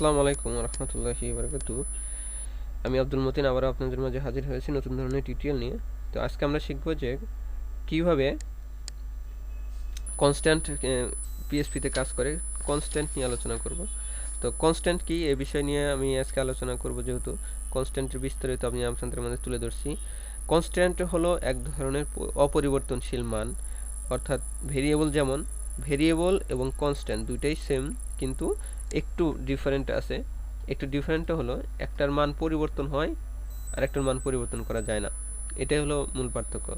আসসালামু আলাইকুম রহমতুল্লাহি বারাকাতু। আমি আব্দুল মতিন আবারও আপনাদের মাঝে হাজির হয়েছি নতুন ধরনের টিউটোরিয়াল নিয়ে। তো আজকে আমরা শিখব যে কিভাবে কনস্ট্যান্ট পিএসপিতে কাজ করে। কনস্ট্যান্ট নিয়ে আলোচনা করব। তো কনস্ট্যান্ট কি এই বিষয় নিয়ে আমি আজকে আলোচনা করব, যেহেতু কনস্ট্যান্টের বিস্তারিত আমি আপনাদের মাঝে তুলে ধরছি। কনস্ট্যান্ট হলো এক ধরনের অপরিবর্তনশীল মান, অর্থাৎ ভেরিয়েবল, যেমন ভেরিয়েবল এবং কনস্ট্যান্ট দুইটাই সেম, কিন্তু একটু ডিফারেন্ট আছে। একটু ডিফারেন্টটা হলো একটার মান পরিবর্তন হয় আর একটার মান পরিবর্তন করা যায় না। এটাই হলো মূল পার্থক্য।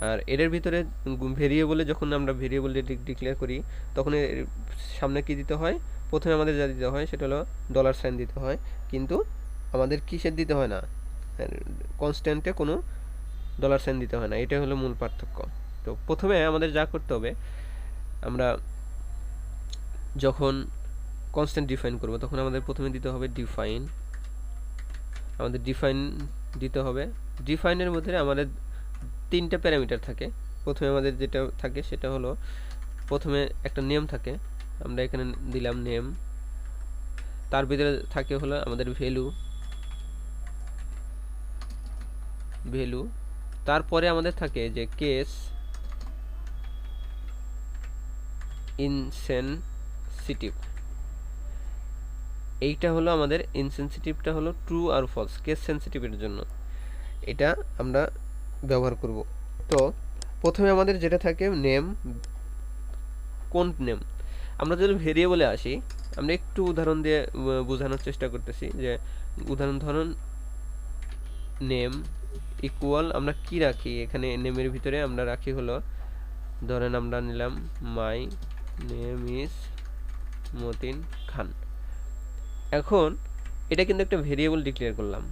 আর এদের ভিতরে ভেরিয়েবলে যখন আমরা ভেরিয়েবল ডিক্লেয়ার করি, তখন এর সামনে কি দিতে হয়? প্রথমে আমাদের যা দিতে হয় সেটা হলো ডলার সাইন দিতে হয়, কিন্তু আমাদের কিসের দিতে হয় না, কনস্ট্যান্টে কোনো ডলার সাইন দিতে হয় না। এটাই হলো মূল পার্থক্য। তো প্রথমে আমাদের যা করতে হবে, আমরা যখন কনস্ট্যান্ট ডিফাইন করব তখন আমাদের প্রথমে দিতে হবে ডিফাইন। আমাদের ডিফাইন দিতে হবে। ডিফাইনের মধ্যে আমাদের তিনটা প্যারামিটার থাকে। প্রথমে আমাদের যেটা থাকে সেটা হলো, প্রথমে একটা নেম থাকে, আমরা এখানে দিলাম নেম। তার ভিতরে থাকে হলো আমাদের ভ্যালু। ভ্যালু তারপরে আমাদের থাকে যে কেস ইনসেনসিটিভ। এইটা হলো আমাদের ইনসেনসিটিভটা হলো ট্রু আর ফলস, কেস সেন্সিটিভের জন্য এটা আমরা ব্যবহার করব। তো প্রথমে আমাদের যেটা থাকে নেম। কোন নেম? আমরা যদি ভেরিয়েবলে আসি, আমরা একটু উদাহরণ দিয়ে বোঝানোর চেষ্টা করতেছি। যে উদাহরণ ধরুন নেম ইকুয়াল আমরা কি রাখি, এখানে নেমের ভিতরে আমরা রাখি হলো, ধরেন আমরা নিলাম মাই নেম ইজ মতিন খান। এখন এটা কিন্তু একটা ভেরিয়েবল ডিক্লেয়ার করলাম।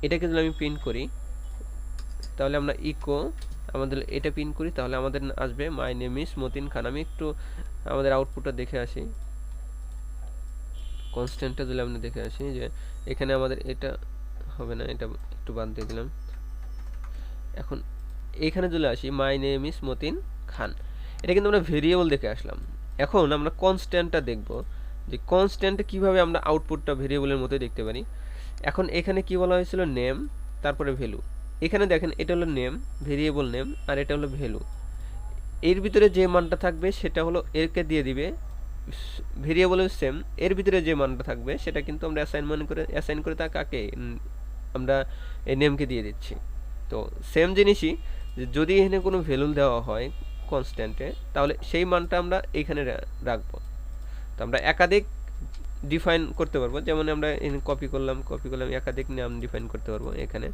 এটাকে যদি আমি প্রিন্ট করি, তাহলে আমরা ইকো আমাদের এটা প্রিন্ট করি, তাহলে আমাদের আসবে মাই নেম ইজ মতিন খান। আমি একটু আমাদের আউটপুটটা দেখে আসি। কনস্ট্যান্টটা যদি আমরা দেখে আসি, যে এখানে আমাদের এটা হবে না, এটা একটু বাদ দিয়ে দিলাম। এখন এখানে চলে আসি মাই নেম ইজ মতিন খান। এটা কিন্তু আমরা ভেরিয়েবল দেখে আসলাম। এখন আমরা কনস্ট্যান্টটা দেখব, যে কনস্ট্যান্টে কিভাবে আমরা আউটপুটটা ভেরিয়েবলের মতোই দেখতে পারি। এখন এখানে কি বলা হয়েছিল? নেম, তারপরে ভ্যালু। এখানে দেখেন এটা হলো নেম, ভেরিয়েবল নেম, আর এটা হলো ভ্যালু। এর ভিতরে যে মানটা থাকবে সেটা হলো এরকে দিয়ে দিবে, ভেরিয়েবলের সেম। এর ভিতরে যে মানটা থাকবে সেটা কিন্তু আমরা অ্যাসাইন করে তা কাকে, আমরা এই নেমকে দিয়ে দিচ্ছি। তো সেম জিনিসই, যদি এখানে কোনো ভ্যালু দেওয়া হয় কনস্ট্যান্টে, তাহলে সেই মানটা আমরা এইখানে রাখবো। তো আমরা একাধিক ডিফাইন করতে পারবো। যেমন আমরা কপি করলাম একাধিক নাম ডিফাইন করতে পারবো। এখানে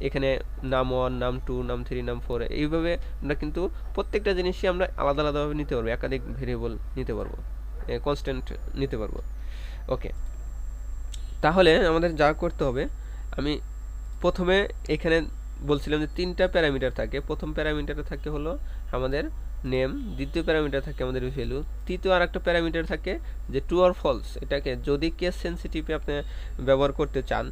এখানে নাম 1, নাম 2, নাম 3, নাম 4, এইভাবে আমরা কিন্তু প্রত্যেকটা জিনিসই আমরা আলাদা আলাদাভাবে নিতে পারবো, একাধিক ভেরিয়েবল নিতে পারবো, কনস্ট্যান্ট নিতে পারবো। ওকে, তাহলে আমাদের যা করতে হবে, আমি প্রথমে এখানে বলছিলাম যে তিনটা প্যারামিটার থাকে। প্রথম প্যারামিটারটা থাকে হলো আমাদের নেম, দ্বিতীয় প্যারামিটার থাকে আমাদের ভ্যালু, তৃতীয় আর একটা প্যারামিটার থাকে যে ট্রু আর ফলস। এটাকে যদি কেস সেন্সিটিভে আপনি ব্যবহার করতে চান,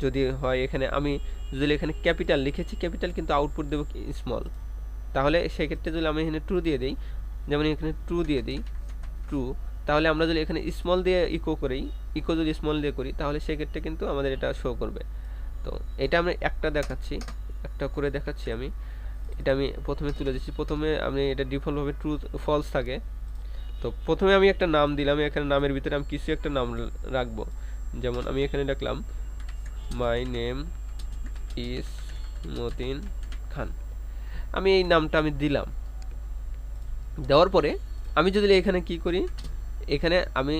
যদি হয় এখানে আমি যদি এখানে ক্যাপিটাল লিখেছি, ক্যাপিটাল কিন্তু আউটপুট দেবো স্মল, তাহলে সেক্ষেত্রে যদি আমি এখানে ট্রু দিয়ে দিই, যেমন এখানে ট্রু দিয়ে দিই, ট্রু, তাহলে আমরা যদি এখানে স্মল দিয়ে ইকো করি, ইকো যদি স্মল দিয়ে করি, তাহলে সেক্ষেত্রে কিন্তু আমাদের এটা শো করবে। তো এটা আমি একটা দেখাচ্ছি, একটা করে দেখাচ্ছি আমি। এটা আমি প্রথমে তুলে দিচ্ছি। প্রথমে আমি এটা ডিফল্টভাবে ট্রু ফলস থাকে। তো প্রথমে আমি একটা নাম দিলাম, এখানে নামের ভিতরে আমি কিছু একটা নাম রাখবো। যেমন আমি এখানে রাখলাম মাই নেম ইজ মতিন খান। আমি এই নামটা আমি দিলাম। দেওয়ার পরে আমি যদি এখানে কি করি, এখানে আমি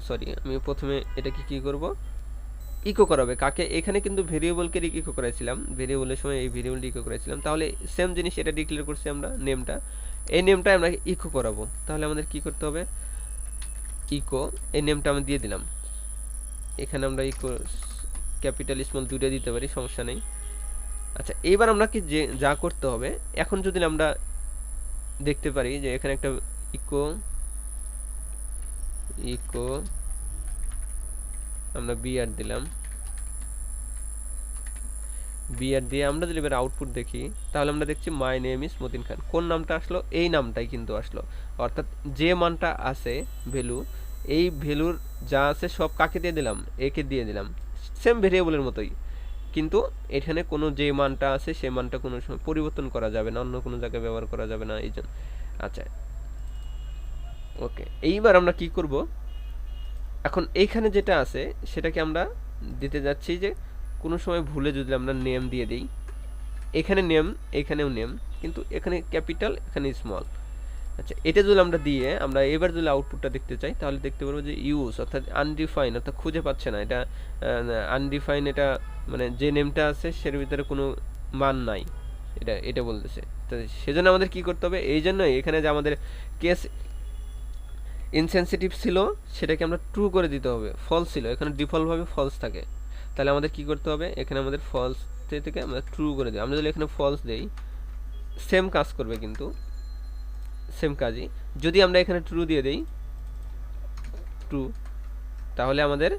সরি, আমি প্রথমে এটাকে কি করব, ইকো করাবে কাকে, এখানে কিন্তু ভেরিয়েবলকে ইকো করাইছিলাম, ভেরিয়েবলের সময় এই ভেরিয়েবলটি ইকো করাইছিলাম। তাহলে সেম জিনিস এটা ডিক্লেয়ার করছি আমরা নেমটা, এই নেমটা আমরা ইকো করাবো। তাহলে আমাদের কি করতে হবে, ইকো এই নেমটা আমি দিয়ে দিলাম। এখানে আমরা ইকো ক্যাপিটাল স্মল দুইটা দিতে পারি, সমস্যা নেই। আচ্ছা, এইবার আমরা কি যে যা করতে হবে, এখন যদি আমরা দেখতে পারি যে এখানে একটা ইকো ইকো আমরা বিআর দিলাম, বিআর দিয়ে আমরা যদি এবার আউটপুট দেখি, তাহলে আমরা দেখছি মাই নেম ইজ মতিন খান। কোন নামটা আসলো? এই নামটাই কিন্তু আসলো, অর্থাৎ যে মানটা আছে ভ্যালু, এই ভ্যালুর যা আছে সব কাকে দিয়ে দিলাম, একে দিয়ে দিলাম, সেম ভেরিয়েবলের মতোই, কিন্তু এখানে কোনো যে মানটা আছে সেই মানটা কোনো সময় পরিবর্তন করা যাবে না, অন্য কোনো জায়গায় ব্যবহার করা যাবে না এই জন্য। আচ্ছা ওকে, এইবার আমরা কি করব, এখন এইখানে যেটা আছে সেটাকে আমরা দিতে যাচ্ছি যে কোনো সময় ভুলে যদি আমরা নেম দিয়ে দিই, এখানে নেম এখানেও নেম, কিন্তু এখানে ক্যাপিটাল এখানে স্মল। আচ্ছা এটা যদি আমরা দিয়ে আমরা এবার যদি আউটপুটটা দেখতে চাই তাহলে দেখতে পারবো যে ইউজ অর্থাৎ আনডিফাইন, অর্থাৎ খুঁজে পাচ্ছে না, এটা আনডিফাইন, এটা মানে যে নেমটা আছে সের ভিতরে কোনো মান নাই, এটা এটা বলতেছে। তো সেজন্য আমাদের কি করতে হবে, এই জন্যই এখানে যে আমাদের কেস ইনসেনসিটিভ ছিল সেটাকে আমরা ট্রু করে দিতে হবে, ফলস ছিল এখানে ডিফল্টভাবে ফলস থাকে, তাহলে আমাদের কি করতে হবে, এখানে আমাদের ফলস থেকে আমরা ট্রু করে দিই। আমরা যদি এখানে ফলস দেই সেম কাজ করবে, কিন্তু সেম কাজই যদি আমরা এখানে ট্রু দিয়ে দেই, ট্রু, তাহলে আমাদের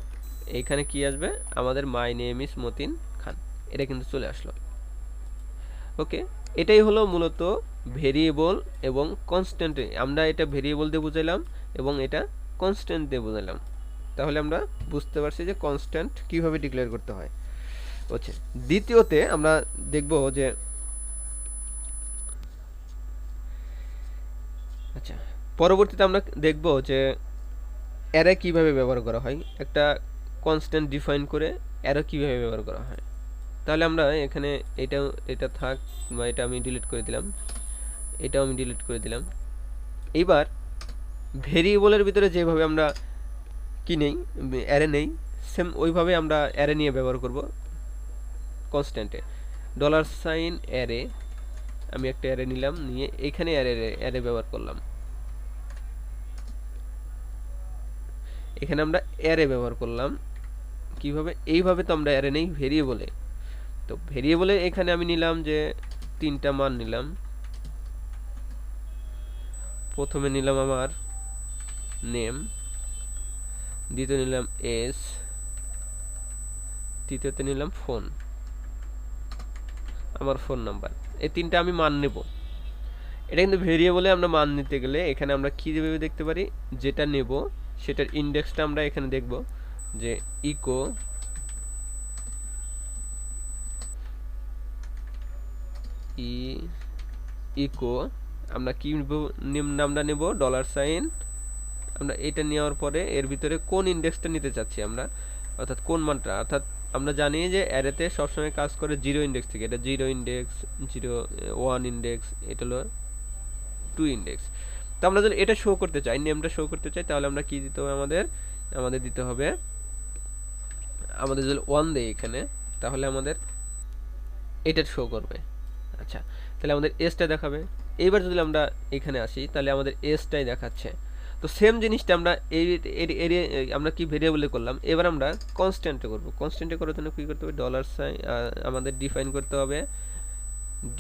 এইখানে কি আসবে, আমাদের মাই নেম ইজ মতিন খান, এটা কিন্তু চলে আসলো। ওকে, এটাই হলো মূলত ভেরিয়েবল এবং কনস্ট্যান্ট। আমরা এটা ভেরিয়েবল দিয়ে বুঝাইলাম এবং এটা কনস্ট্যান্ট দিয়ে বুঝাইলাম, তাহলে আমরা বুঝতে পারছি যে কনস্ট্যান্ট কিভাবে ডিক্লেয়ার করতে হয়। আচ্ছা দ্বিতীয়তে আমরা দেখব যে আচ্ছা পরবর্তীতে আমরা দেখব যে অ্যারে কিভাবে ব্যবহার করা হয়, একটা কনস্ট্যান্ট ডিফাইন করে অ্যারে কিভাবে ব্যবহার করা হয়। তাহলে আমরা এখানে এটা থাক, বা এটা আমি ডিলিট করে দিলাম, এটাও আমি ডিলিট করে দিলাম। এইবার ভেরিয়েবলের ভিতরে যেভাবে আমরা কি নেই, অ্যারে নেই, সেম ওইভাবে আমরা অ্যারে নিয়ে ব্যবহার করব কনস্ট্যান্টে। ডলার সাইন অ্যারে, আমি একটা অ্যারে নিলাম, নিয়ে এখানে অ্যারে ব্যবহার করলাম, এখানে আমরা অ্যারে ব্যবহার করলাম কিভাবে, এইভাবে তো আমরা অ্যারে নেই ভেরিয়েবলে। তো ভেরিয়েবলে এখানে আমি নিলাম যে 3টা মান নিলাম, প্রথমে নিলাম আমার নেম, দ্বিতীয় নিলাম এস, তৃতীয়তে নিলাম ফোন, আমার ফোন নাম্বার, এই 3টা আমি মান নেব। এটা কিন্তু ভেরিয়েবলে আমরা মান নিতে গেলে এখানে আমরা কি দেখতে পারি, যেটা নেব সেটার ইন্ডেক্সটা আমরা এখানে দেখব যে ইকো ইকো আমরা কি নামটা নেব, ডলার সাইন, আমরা এটা নেওয়ার পরে এর ভিতরে কোন ইন্ডেক্সটা নিতে চাচ্ছি আমরা, অর্থাৎ কোন মানটা, অর্থাৎ আমরা জানি যে অ্যারেতে সবসময় কাজ করে 0 ইন্ডেক্স থেকে, এটা 0 ইন্ডেক্স, 1 ইন্ডেক্স, এটা হলো 2 ইন্ডেক্স। তো আমরা যদি এটা শো করতে চাই, নেমটা শো করতে চাই, তাহলে আমরা কি দিতে হবে, আমাদের দিতে হবে, আমাদের যদি 1 দেই এখানে তাহলে আমাদের এটা শো করবে। আচ্ছা তাহলে আমাদের এসটা দেখাবে। এইবার যদি আমরা এখানে আসি তাহলে আমাদের এসটাই দেখাচ্ছে। তো সেম জিনিসটা আমরা আমরা কি ভেরিয়েবলে করলাম, এবার আমরা কনস্ট্যান্টে করব। কনস্ট্যান্টে করার জন্য কি করতে হবে, ডলার সাইন আমাদের ডিফাইন করতে হবে,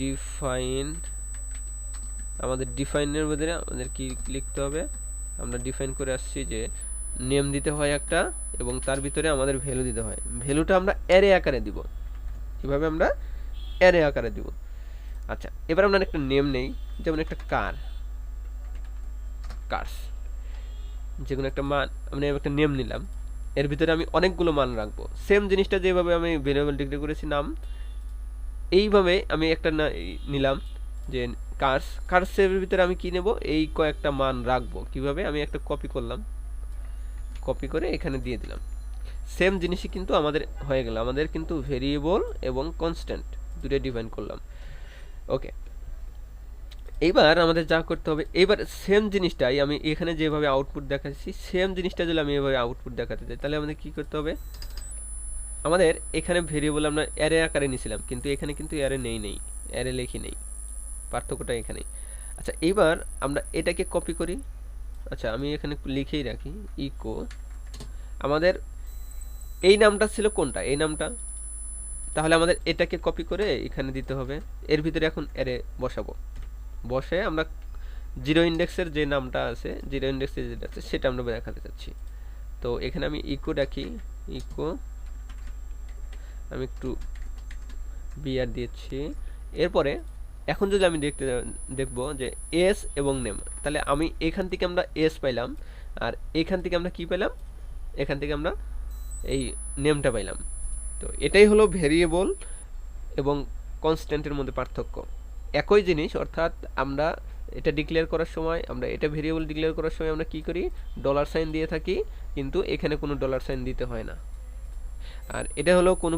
ডিফাইন, আমাদের ডিফাইনের ভিতরে আমাদের কি লিখতে হবে, আমরা ডিফাইন করে আসছি যে নেম দিতে হয় একটা এবং তার ভিতরে আমাদের ভ্যালু দিতে হয়, ভ্যালুটা আমরা অ্যারে আকারে দিব, কিভাবে আমরা অ্যারে আকারে দিব। আচ্ছা এবার আমরা একটা নেম নেই, যেমন একটা কার্স, যে কোনো একটা মান, আমি একটা নেম নিলাম, এর ভিতরে আমি অনেকগুলো মান রাখবো, সেম জিনিসটা যেভাবে আমি ভেরিয়েবল ডিক্লেয়ার করেছি নাম, এইভাবে আমি একটা নিলাম যে কার্সের ভিতরে আমি কি নেব, এই কয়েকটা মান রাখবো, কিভাবে আমি একটা কপি করলাম, কপি করে এখানে দিয়ে দিলাম, সেম জিনিসই কিন্তু আমাদের হয়ে গেল, আমাদের কিন্তু ভেরিয়েবল এবং কনস্ট্যান্ট দুটো ডিফাইন করলাম। ওকে এইবার আমাদের যা করতে হবে, এবার সেম জিনিসটাই আমি এখানে যেভাবে আউটপুট দেখাচ্ছি, সেম জিনিসটা যদি আমি এভাবে আউটপুট দেখাতে চাই তাহলে আমাদের কি করতে হবে, আমাদের এখানে ভেরিয়েবল আমরা অ্যারে আকারে নিয়েছিলাম, কিন্তু এখানে কিন্তু অ্যারে নেই, অ্যারে লিখি নেই, পার্থক্যটা এখানেই। আচ্ছা এবার আমরা এটাকে কপি করি, আচ্ছা আমি এখানে লিখেই রাখি ইকো, আমাদের এই নামটা ছিল কোনটা, এই নামটা, তাহলে আমাদের এটাকে কপি করে এখানে দিতে হবে, এর ভিতরে এখন অ্যারে বসাবো, বসে আমরা 0 ইন্ডেক্সের যে নামটা আছে, 0 ইন্ডেক্সের যেটা আছে সেটা আমরা দেখাতে চাচ্ছি। তো এখানে আমি ইকো ডাকি, ইকো আমি একটু বিআর দিয়েছি, এরপরে এখন যদি আমি দেখব যে এস এবং নেম, তাহলে আমি এখান থেকে আমরা এস পাইলাম, আর এখান থেকে আমরা কি পেলাম, এখান থেকে আমরা এই নেমটা পাইলাম। তো এটাই হলো ভেরিয়েবল এবং কনস্ট্যান্টের মধ্যে পার্থক্য। একই জিনিস, অর্থাৎ আমরা এটা ডিক্লেয়ার করার সময়, আমরা এটা ভেরিয়েবল ডিক্লেয়ার করার সময় আমরা কি করি, ডলার সাইন দিয়ে থাকি, কিন্তু এখানে কোনো ডলার সাইন দিতে হয় না। আর এটা হলো কোনো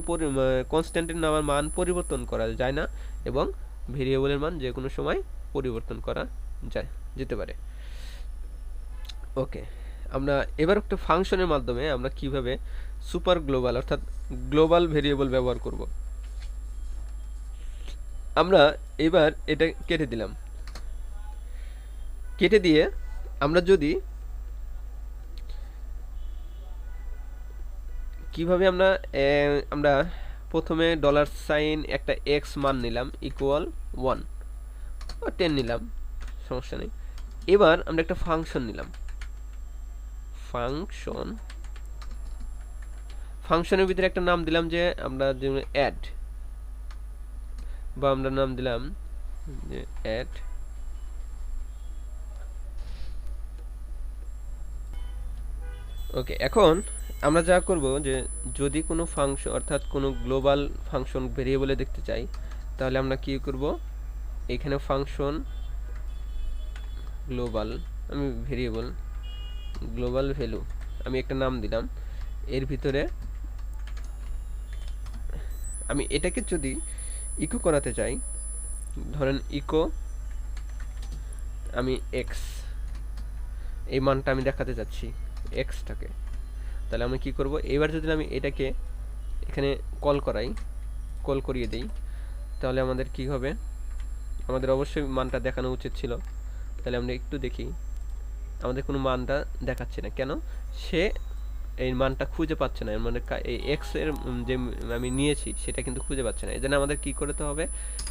কনস্ট্যান্টের নামের মান পরিবর্তন করা যায় না, এবং ভেরিয়েবলের মান যে কোনো সময় পরিবর্তন করা যেতে পারে। ওকে, আমরা এবার একটা ফাংশনের মাধ্যমে আমরা কিভাবে সুপার গ্লোবাল অর্থাৎ গ্লোবাল ভেরিয়েবল ব্যবহার করব। আমরা এবার এটা কেটে দিলাম, কেটে দিয়ে আমরা যদি কিভাবে আমরা প্রথমে ডলার সাইন একটা এক্স মান নিলাম ইকুয়াল 1 বা 10 নিলাম, সমস্যা নেই। এবার আমরা একটা ফাংশন নিলাম, ফাংশনের ভিতরে একটা নাম দিলাম যে আমরা অ্যাড, বা আমরা নাম দিলাম যে অ্যাড। ওকে, এখন আমরা যা করব যে যদি কোনো ফাংশন অর্থাৎ কোনো গ্লোবাল ফাংশন ভেরিয়েবলে দেখতে চাই, তাহলে আমরা কি করব, এখানে ফাংশন গ্লোবাল, আমি ভেরিয়েবল গ্লোবাল ভ্যালু আমি একটা নাম দিলাম, এর ভিতরে আমি এটাকে যদি ইকো করাতে চাই, ধরেন ইকো আমি এক্স, এই মানটা আমি দেখাতে চাচ্ছি এক্সটাকে, তাহলে আমি কি করব, এবার যদি আমি এটাকে এখানে কল করিয়ে দিই, তাহলে আমাদের কি হবে, আমাদের অবশ্যই মানটা দেখানো উচিত ছিল। তাহলে আমরা একটু দেখি, আমাদের কোনো মানটা দেখাচ্ছে না কেন, সে এই মানটা খুঁজে পাচ্ছে না, মানে এই এক্স এর যে আমি নিয়েছি সেটা কিন্তু খুঁজে পাচ্ছে না। এই জন্য আমাদের কি করতে হবে,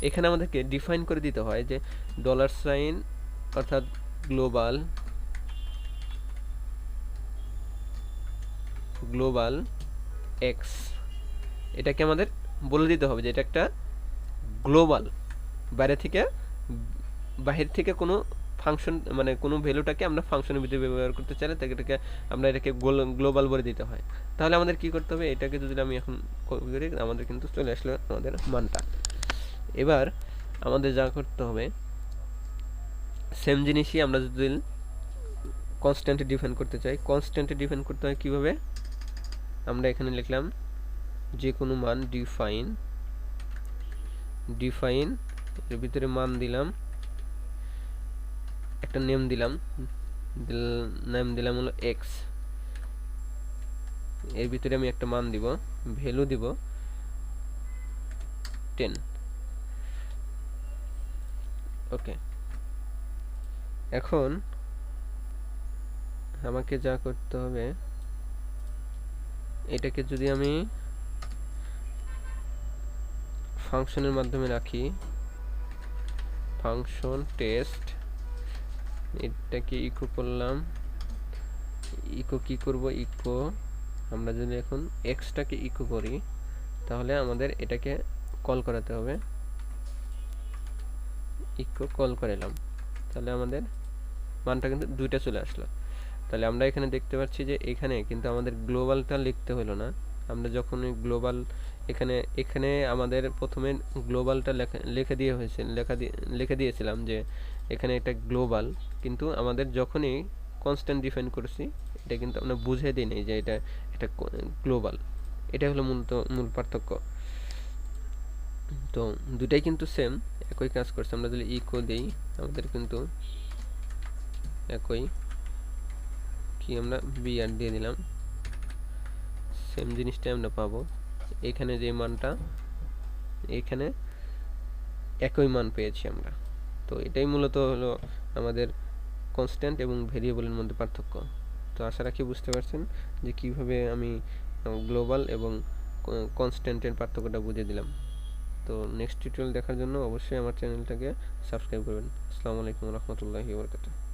এখানে আমাদেরকে ডিফাইন করে দিতে হয় যে ডলার সাইন অর্থাৎ গ্লোবাল এক্স, এটাকে আমাদের বলে দিতে হবে যে এটা একটা গ্লোবাল, বাহির থেকে কোনো ফাংশন মানে কোনো ভ্যালুটাকে আমরা ফাংশনের ভিতরে ব্যবহার করতে চাইলে এটাকে আমরা এটাকে গ্লোবাল বলে দিতে হয়। তাহলে আমাদের কি করতে হবে, এটাকে যদি আমি এখন করি, আমাদের কিন্তু চলে আসলো আমাদের মানটা। এবার আমাদের যা করতে হবে, সেম জিনিসই আমরা যদি কনস্ট্যান্টে ডিফাইন করতে চাই, কনস্ট্যান্টে ডিফাইন করতে হয় কিভাবে, আমরা এখানে লিখলাম যে কোনো মান ডিফাইন এর ভিতরে মান দিলাম, একটা নেম দিলাম হলো এক্স, এর ভিতরে আমি একটা মান দিব, ভ্যালু দিব 10। ওকে, এখন আমাকে যা করতে হবে, এটাকে যদি আমি ফাংশনের মাধ্যমে রাখি, ফাংশন টেস্ট, এটাকে ইকো করলাম, ইকো কি করব, ইকো আমরা যদি এখন এক্সটাকে ইকো করি, তাহলে আমাদের এটাকে কল করাতে হবে, ইকো কল করালাম, তাহলে আমাদের মানটা কিন্তু দুইটা চলে আসলো। তাহলে আমরা এখানে দেখতে পাচ্ছি যে এখানে কিন্তু আমাদের গ্লোবালটা লিখতে হলো না, আমরা যখন গ্লোবাল এখানে আমাদের প্রথমে গ্লোবালটা লিখে দিয়েছিলাম যে এখানে এটা গ্লোবাল, কিন্তু আমাদের যখনই কনস্ট্যান্ট ডিফাইন করেছি এটা কিন্তু আমরা বুঝে দিই নাই যে এটা গ্লোবাল। এটা হলো মূল পার্থক্য। তো দুটাই কিন্তু সেম, একই কাজ করছে। আমরা যদি ইকো দেই আমাদের কিন্তু একই, কি আমরা বিআর দিয়ে দিলাম, সেম জিনিসটাই আমরা পাবো। এখানে যে মানটা, এখানে একই মান পেয়েছি আমরা। তো এটাই মূলত হলো আমাদের কনস্ট্যান্ট এবং ভেরিয়েবলের মধ্যে পার্থক্য। তো আশা রাখি বুঝতে পারছেন যে কিভাবে আমি গ্লোবাল এবং কনস্ট্যান্টের পার্থক্যটা বুঝিয়ে দিলাম। তো নেক্সট টিউটোরিয়াল দেখার জন্য অবশ্যই আমার চ্যানেলটাকে সাবস্ক্রাইব করবেন। আসসালামু আলাইকুম রহমতুল্লাহি ওয়া বারাকাতুহু।